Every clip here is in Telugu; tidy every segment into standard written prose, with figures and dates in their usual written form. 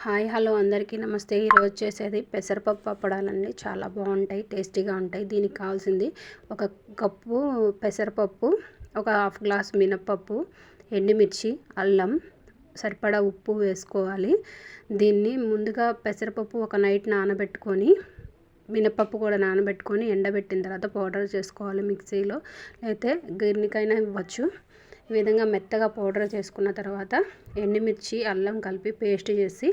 హాయ్ హలో అందరికీ నమస్తే. ఈరోజు చేసేది పెసరపప్పు అప్పడాలండి. చాలా బాగుంటాయి, టేస్టీగా ఉంటాయి. దీనికి కావాల్సింది ఒక కప్పు పెసరపప్పు, ఒక హాఫ్ గ్లాస్ మినపప్పు, ఎండుమిర్చి, అల్లం, సరిపడా ఉప్పు వేసుకోవాలి. దీన్ని ముందుగా పెసరపప్పు ఒక నైట్ నానబెట్టుకొని, మినపప్పు కూడా నానబెట్టుకొని ఎండబెట్టిన తర్వాత పౌడర్ చేసుకోవాలి మిక్సీలో, అయితే గిన్నెకైనా ఇవ్వచ్చు. ఈ విధంగా మెత్తగా పౌడర్ చేసుకున్న తర్వాత ఎండుమిర్చి, అల్లం కలిపి పేస్ట్ చేసి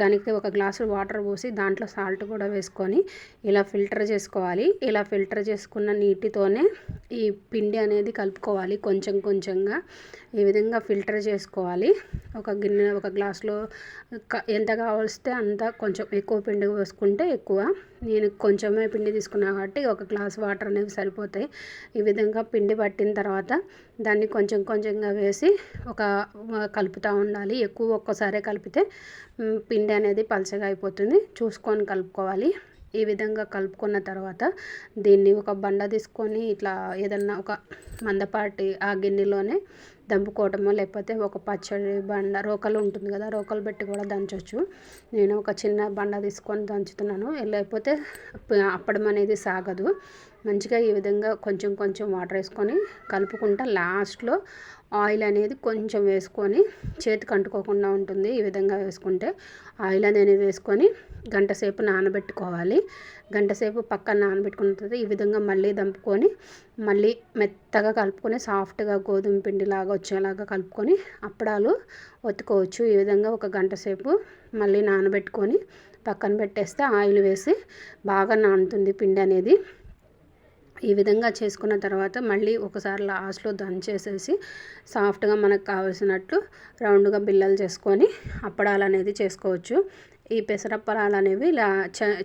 దానికి ఒక గ్లాసు వాటర్ పోసి దాంట్లో సాల్ట్ కూడా వేసుకొని ఇలా ఫిల్టర్ చేసుకోవాలి. ఇలా ఫిల్టర్ చేసుకున్న నీటితోనే ఈ పిండి అనేది కలుపుకోవాలి. కొంచెం కొంచెంగా ఈ విధంగా ఫిల్టర్ చేసుకోవాలి. ఒక గిన్నె, ఒక గ్లాసులో ఎంత కావలిస్తే అంత, కొంచెం ఎక్కువ పిండి పోసుకుంటే ఎక్కువ. నేను కొంచెమే పిండి తీసుకున్నాను కాబట్టి ఒక గ్లాస్ వాటర్ అనేవి సరిపోతాయి. ఈ విధంగా పిండి పట్టిన తర్వాత దాన్ని కొంచెం కొంచెంగా వేసి కలుపుతూ ఉండాలి. ఎక్కువ ఒక్కసారే కలిపితే పిండి అనేది పలచగా అయిపోతుంది. చూసుకొని కలుపుకోవాలి. ఈ విధంగా కలుపుకున్న తర్వాత దీన్ని ఒక బండ తీసుకొని ఇట్లా ఏదన్నా ఒక మందపాటి ఆ గిన్నెలోనే దంపుకోవటమో, లేకపోతే ఒక పచ్చడి బండ, రోకలు ఉంటుంది కదా, రోకలు పెట్టి కూడా దంచవచ్చు. నేను ఒక చిన్న బండ తీసుకొని దంచుతున్నాను. లేకపోతే అప్పడం అనేది సాగదు. మంచిగా ఈ విధంగా కొంచెం కొంచెం వాటర్ వేసుకొని కలుపుకుంటా లాస్ట్లో ఆయిల్ అనేది కొంచెం వేసుకొని చేతికి అంటుకోకుండా ఉంటుంది. ఈ విధంగా వేసుకుంటే ఆయిల్ అనేది వేసుకొని గంటసేపు నానబెట్టుకోవాలి. గంటసేపు పక్కన నానబెట్టుకున్న తర్వాత ఈ విధంగా మళ్ళీ దంపుకొని మళ్ళీ మెత్తగా కలుపుకొని సాఫ్ట్గా గోధుమ పిండిలాగా వచ్చేలాగా కలుపుకొని అప్పడాలు ఒత్తుకోవచ్చు. ఈ విధంగా ఒక గంటసేపు మళ్ళీ నానబెట్టుకొని పక్కన పెట్టేస్తే ఆయిల్ వేసి బాగా నానుతుంది పిండి అనేది. ఈ విధంగా చేసుకున్న తర్వాత మళ్ళీ ఒకసారి లాస్ట్లో దంచేసేసి సాఫ్ట్గా మనకు కావాల్సినట్లు రౌండ్గా బిల్లలు చేసుకొని అప్పడాలు అనేది చేసుకోవచ్చు. ఈ పెసరప్పడాలు అనేవి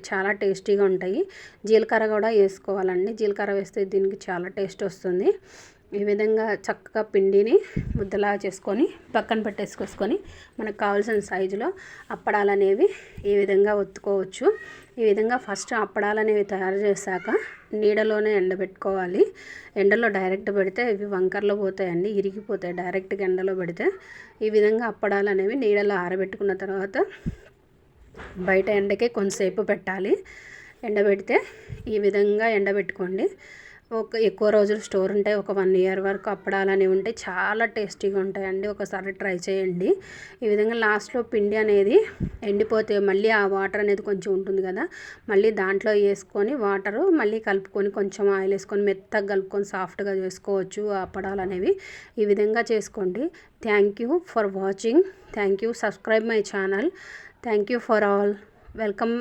చాలా టేస్టీగా ఉంటాయి. జీలకర్ర కూడా వేసుకోవాలండి. జీలకర్ర వేస్తే దీనికి చాలా టేస్ట్ వస్తుంది. ఈ విధంగా చక్కగా పిండిని ముద్దలా చేసుకొని పక్కన పెట్టేసుకొని మనకు కావాల్సిన సైజులో అప్పడాలు అనేవి ఈ విధంగా ఒత్తుకోవచ్చు. ఈ విధంగా ఫస్ట్ అప్పడాలు అనేవి తయారు చేశాక నీడలోనే ఎండబెట్టుకోవాలి. ఎండలో డైరెక్ట్ పెడితే ఇవి వంకర్లో పోతాయండి, ఇరిగిపోతాయి డైరెక్ట్గా ఎండలో పెడితే. ఈ విధంగా అప్పడాలు అనేవి నీడలో ఆరబెట్టుకున్న తర్వాత బయట ఎండకే కొంతసేపు పెట్టాలి. ఎండబెడితే ఈ విధంగా ఎండబెట్టుకోండి. ఎక్కువ రోజులు స్టోర్ ఉంటాయి. ఒక 1 year వరకు అప్పడాలు అనేవి ఉంటాయి. చాలా టేస్టీగా ఉంటాయండి. ఒకసారి ట్రై చేయండి. ఈ విధంగా లాస్ట్లో పిండి అనేది ఎండిపోతే మళ్ళీ ఆ వాటర్ అనేది కొంచెం ఉంటుంది కదా, మళ్ళీ దాంట్లో వేసుకొని వాటరు మళ్ళీ కలుపుకొని కొంచెం ఆయిల్ వేసుకొని మెత్తగా కలుపుకొని సాఫ్ట్గా చేసుకోవచ్చు ఆ అప్పడాలు అనేవి. ఈ విధంగా చేసుకోండి. Thank you for watching. Thank you. Subscribe my channel. Thank you for all. Welcome.